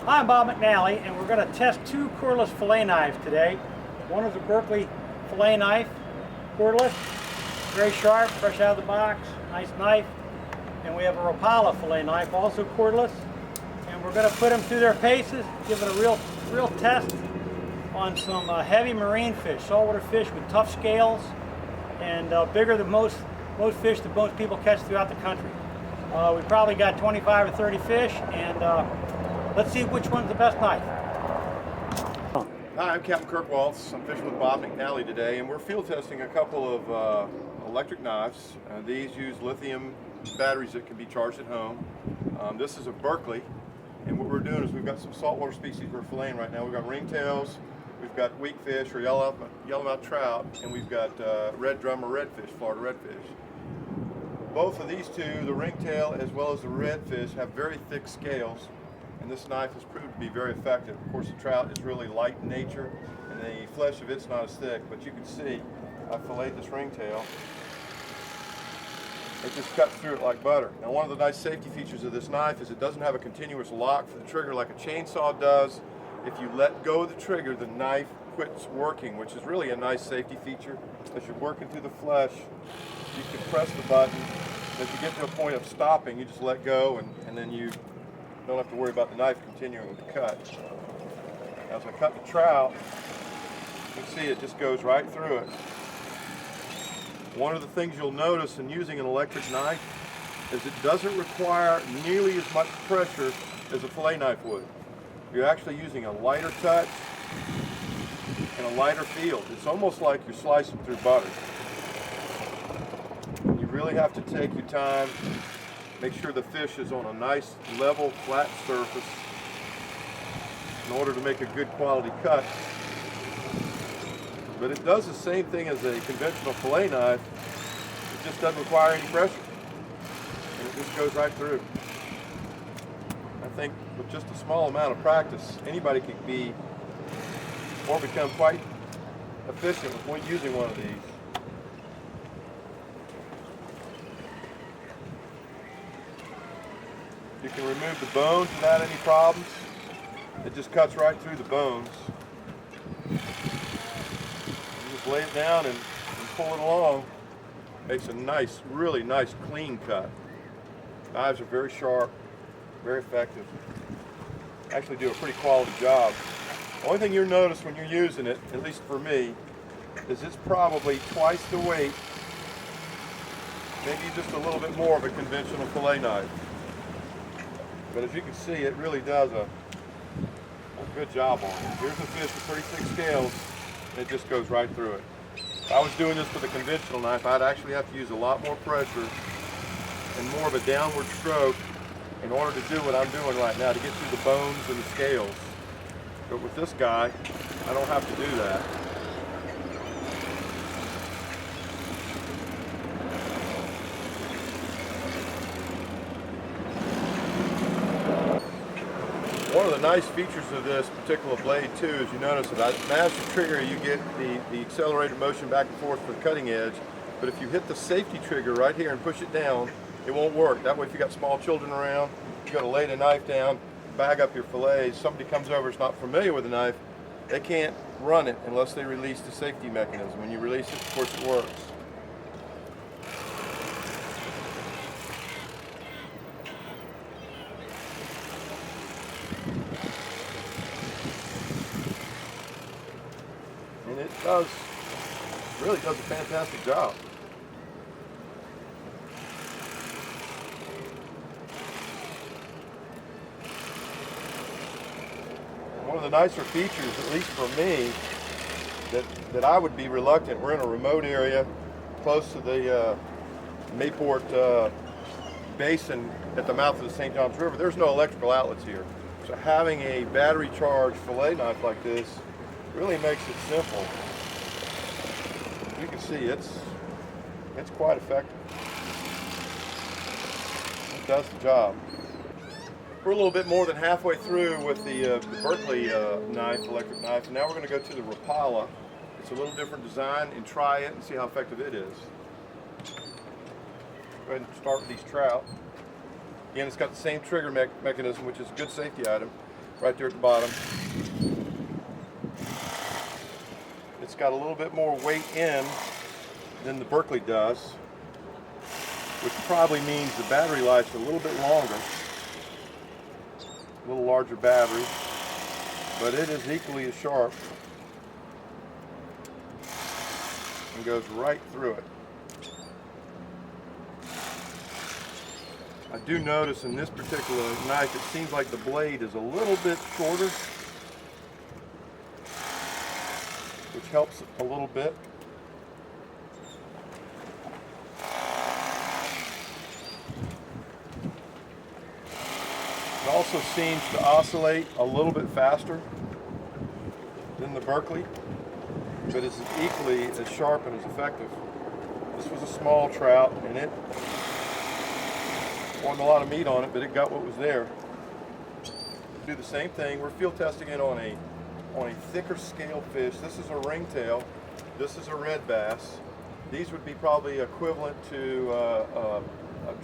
I'm Bob McNally, and we're going to test two cordless fillet knives today. One is a Berkley fillet knife, cordless, very sharp, fresh out of the box, nice knife. And we have a Rapala fillet knife, also cordless. And we're going to put them through their paces, give it a real test on some heavy marine fish, saltwater fish with tough scales, and bigger than most fish that most people catch throughout the country. We probably got 25 or 30 fish, and let's see which one's the best knife. Hi, I'm Captain Kirk Waltz. I'm fishing with Bob McNally today, and we're field testing a couple of electric knives. These use lithium batteries that can be charged at home. This is a Berkley, and what we're doing is we've got some saltwater species we're filleting right now. We've got ringtails, we've got weakfish or yellowmouth trout, and we've got red drum or redfish, Florida redfish. Both of these two, the ringtail as well as the redfish, have very thick scales, and this knife has proved to be very effective. Of course, the trout is really light in nature, and the flesh of it's not as thick, but you can see I filleted this ringtail. It just cuts through it like butter. Now, one of the nice safety features of this knife is it doesn't have a continuous lock for the trigger like a chainsaw does. If you let go of the trigger, the knife quits working, which is really a nice safety feature. As you're working through the flesh, you can press the button. As you get to a point of stopping, you just let go, and then you don't have to worry about the knife continuing to cut. As I cut the trout, you can see it just goes right through it. One of the things you'll notice in using an electric knife is it doesn't require nearly as much pressure as a fillet knife would. You're actually using a lighter touch and a lighter field. It's almost like you're slicing through butter. You really have to take your time, make sure the fish is on a nice, level, flat surface in order to make a good quality cut. But it does the same thing as a conventional fillet knife. It just doesn't require any pressure. And it just goes right through. I think with just a small amount of practice, anybody can be or become quite efficient with using one of these. You can remove the bones without any problems. It just cuts right through the bones. Lay it down and pull it along. Makes a nice, really nice clean cut. Knives are very sharp, very effective. Actually do a pretty quality job. The only thing you'll notice when you're using it, at least for me, is it's probably twice the weight, maybe just a little bit more of a conventional fillet knife. But as you can see, it really does a good job on it. Here's a fish with 36 scales. It just goes right through it. If I was doing this with a conventional knife, I'd actually have to use a lot more pressure and more of a downward stroke in order to do what I'm doing right now, to get through the bones and the scales. But with this guy, I don't have to do that. One of the nice features of this particular blade too is you notice that as the trigger you get the accelerated motion back and forth for the cutting edge, but if you hit the safety trigger right here and push it down, it won't work. That way if you got small children around, you got to lay the knife down, bag up your fillets, somebody comes over is not familiar with the knife, they can't run it unless they release the safety mechanism. When you release it, of course it works. And it really does a fantastic job. One of the nicer features, at least for me, that I would be reluctant, we're in a remote area close to the Mayport basin at the mouth of the St. Johns River. There's no electrical outlets here. So having a battery charged fillet knife like this really makes it simple. You can see it's quite effective. It does the job. We're a little bit more than halfway through with the Berkley knife, electric knife, and now we're going to go to the Rapala. It's a little different design, and try it and see how effective it is. Go ahead and start with these trout. Again, it's got the same trigger mechanism, which is a good safety item. right there at the bottom. It's got a little bit more weight in than the Berkley does, which probably means the battery life's a little bit longer, a little larger battery, but it is equally as sharp and goes right through it. I do notice in this particular knife, it seems like the blade is a little bit shorter, which helps a little bit. It also seems to oscillate a little bit faster than the Berkley, but it's equally as sharp and as effective. This was a small trout, and it wasn't a lot of meat on it, but it got what was there. Do the same thing. We're field testing it on a thicker scale fish. This is a ringtail. This is a red bass. These would be probably equivalent to a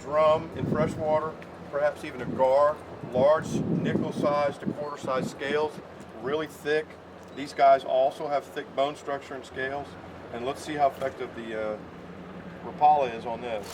drum in freshwater, perhaps even a gar. Large nickel-sized to quarter-sized scales, really thick. These guys also have thick bone structure and scales. And let's see how effective the Rapala is on this.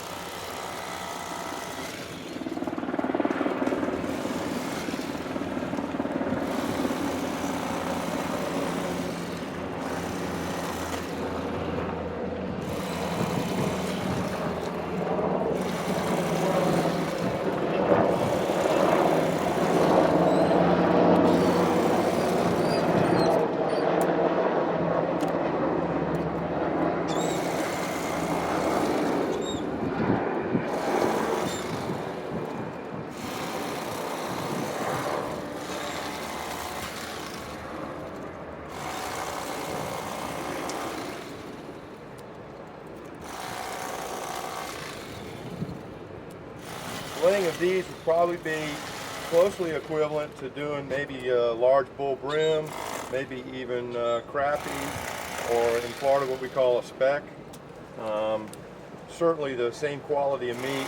Filleting of these would probably be closely equivalent to doing maybe a large bull brim, maybe even crappie, or in Florida what we call a speck. Certainly the same quality of meat.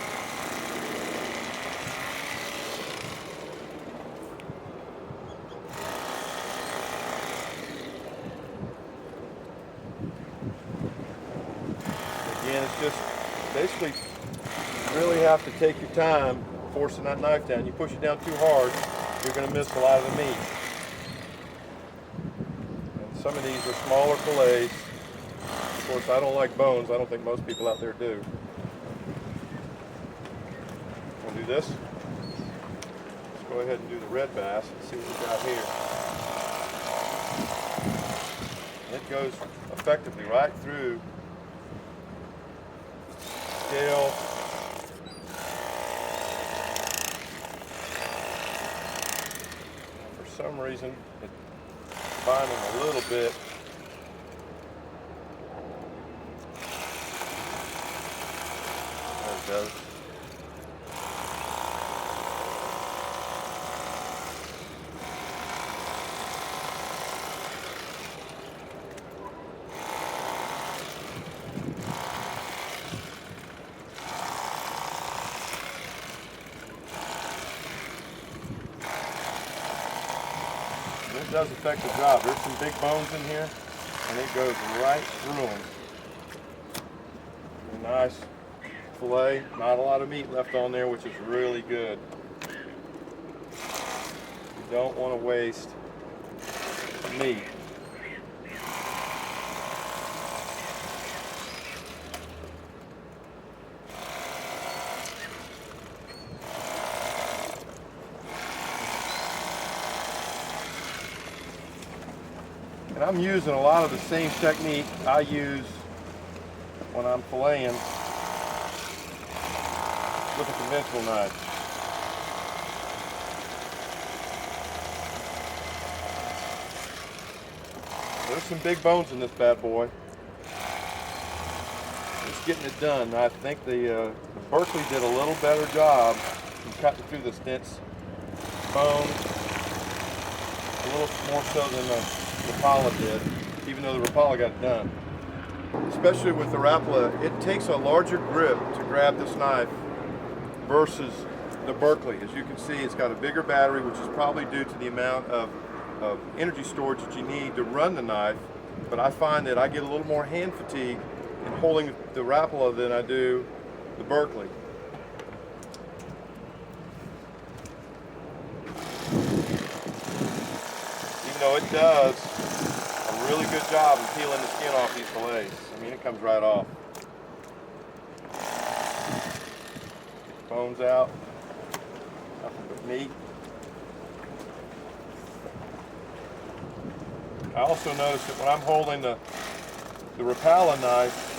Again, it's just basically you really have to take your time forcing that knife down. You push it down too hard, you're going to miss a lot of the meat. And some of these are smaller fillets. Of course, I don't like bones. I don't think most people out there do. We'll do this. Let's go ahead and do the red bass and see what we got here. It goes effectively right through scale. For some reason, it's binding a little bit. There it goes. It does effective job. There's some big bones in here, and it goes right through them. A nice fillet, not a lot of meat left on there, which is really good. You don't want to waste meat. And I'm using a lot of the same technique I use when I'm filleting with a conventional knife. There's some big bones in this bad boy. It's getting it done. I think the Berkley did a little better job in cutting through the dense bone, a little more so than the Rapala did, even though the Rapala got it done. Especially with the Rapala, it takes a larger grip to grab this knife versus the Berkley. As you can see, it's got a bigger battery, which is probably due to the amount of energy storage that you need to run the knife. But I find that I get a little more hand fatigue in holding the Rapala than I do the Berkley. Even though it does a really good job of peeling the skin off these fillets. I mean, it comes right off. Get the bones out. Nothing but meat. I also noticed that when I'm holding the Rapala knife,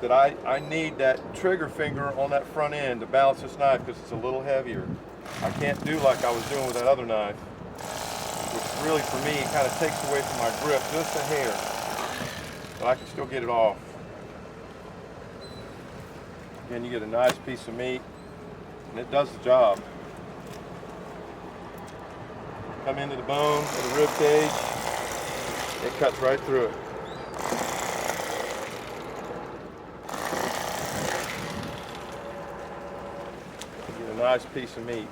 that I need that trigger finger on that front end to balance this knife because it's a little heavier. I can't do like I was doing with that other knife, which really for me kind of takes away from my grip just a hair, but I can still get it off. Again, you get a nice piece of meat, and it does the job. Come into the bone of the rib cage, it cuts right through it. Get a nice piece of meat.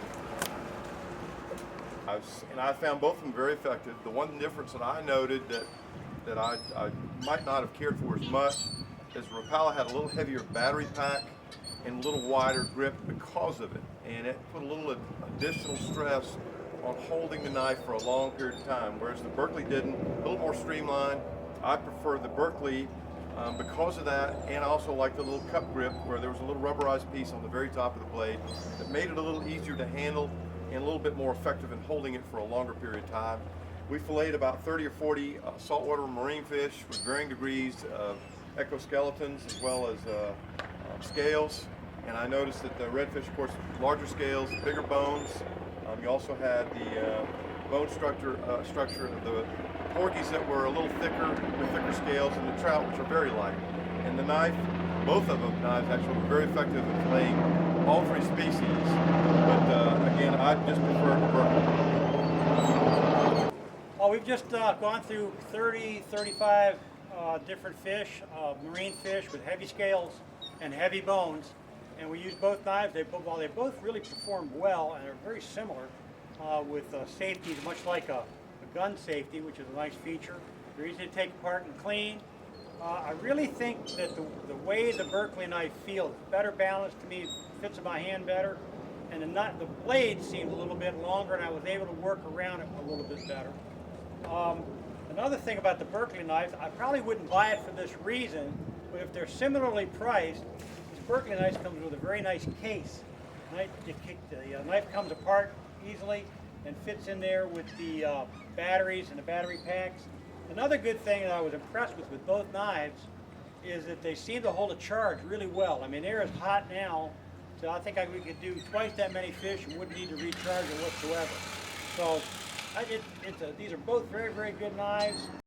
I found both of them very effective. The one difference that I noted that I might not have cared for as much is Rapala had a little heavier battery pack and a little wider grip because of it, and it put a little additional stress on holding the knife for a long period of time, whereas the Berkley didn't. A little more streamlined. I prefer the Berkley because of that, and I also like the little cup grip where there was a little rubberized piece on the very top of the blade that made it a little easier to handle and a little bit more effective in holding it for a longer period of time. We filleted about 30 or 40 saltwater marine fish with varying degrees of exoskeletons as well as scales, and I noticed that the redfish, of course, larger scales, bigger bones. You also had the bone structure of the porgies that were a little thicker with thicker scales, and the trout, which are very light. And the knife, both of them knives actually were very effective in filleting all three species. But again, I just prefer the Berkley. Well, we've just gone through 35 different fish, marine fish with heavy scales and heavy bones. And we use both knives. While they both really perform well and are very similar with safeties, much like a gun safety, which is a nice feature. They're easy to take apart and clean. I really think that the way the Berkley knife feels, better balanced to me, fits in my hand better, and the blade seemed a little bit longer, and I was able to work around it a little bit better. Another thing about the Berkley knife, I probably wouldn't buy it for this reason, but if they're similarly priced, Berkley knife comes with a very nice case. The knife comes apart easily and fits in there with the batteries and the battery packs. Another good thing that I was impressed with both knives is that they seem to hold a charge really well. I mean, they're as hot now, so I think we could do twice that many fish and wouldn't need to recharge it whatsoever. So these are both very, very good knives.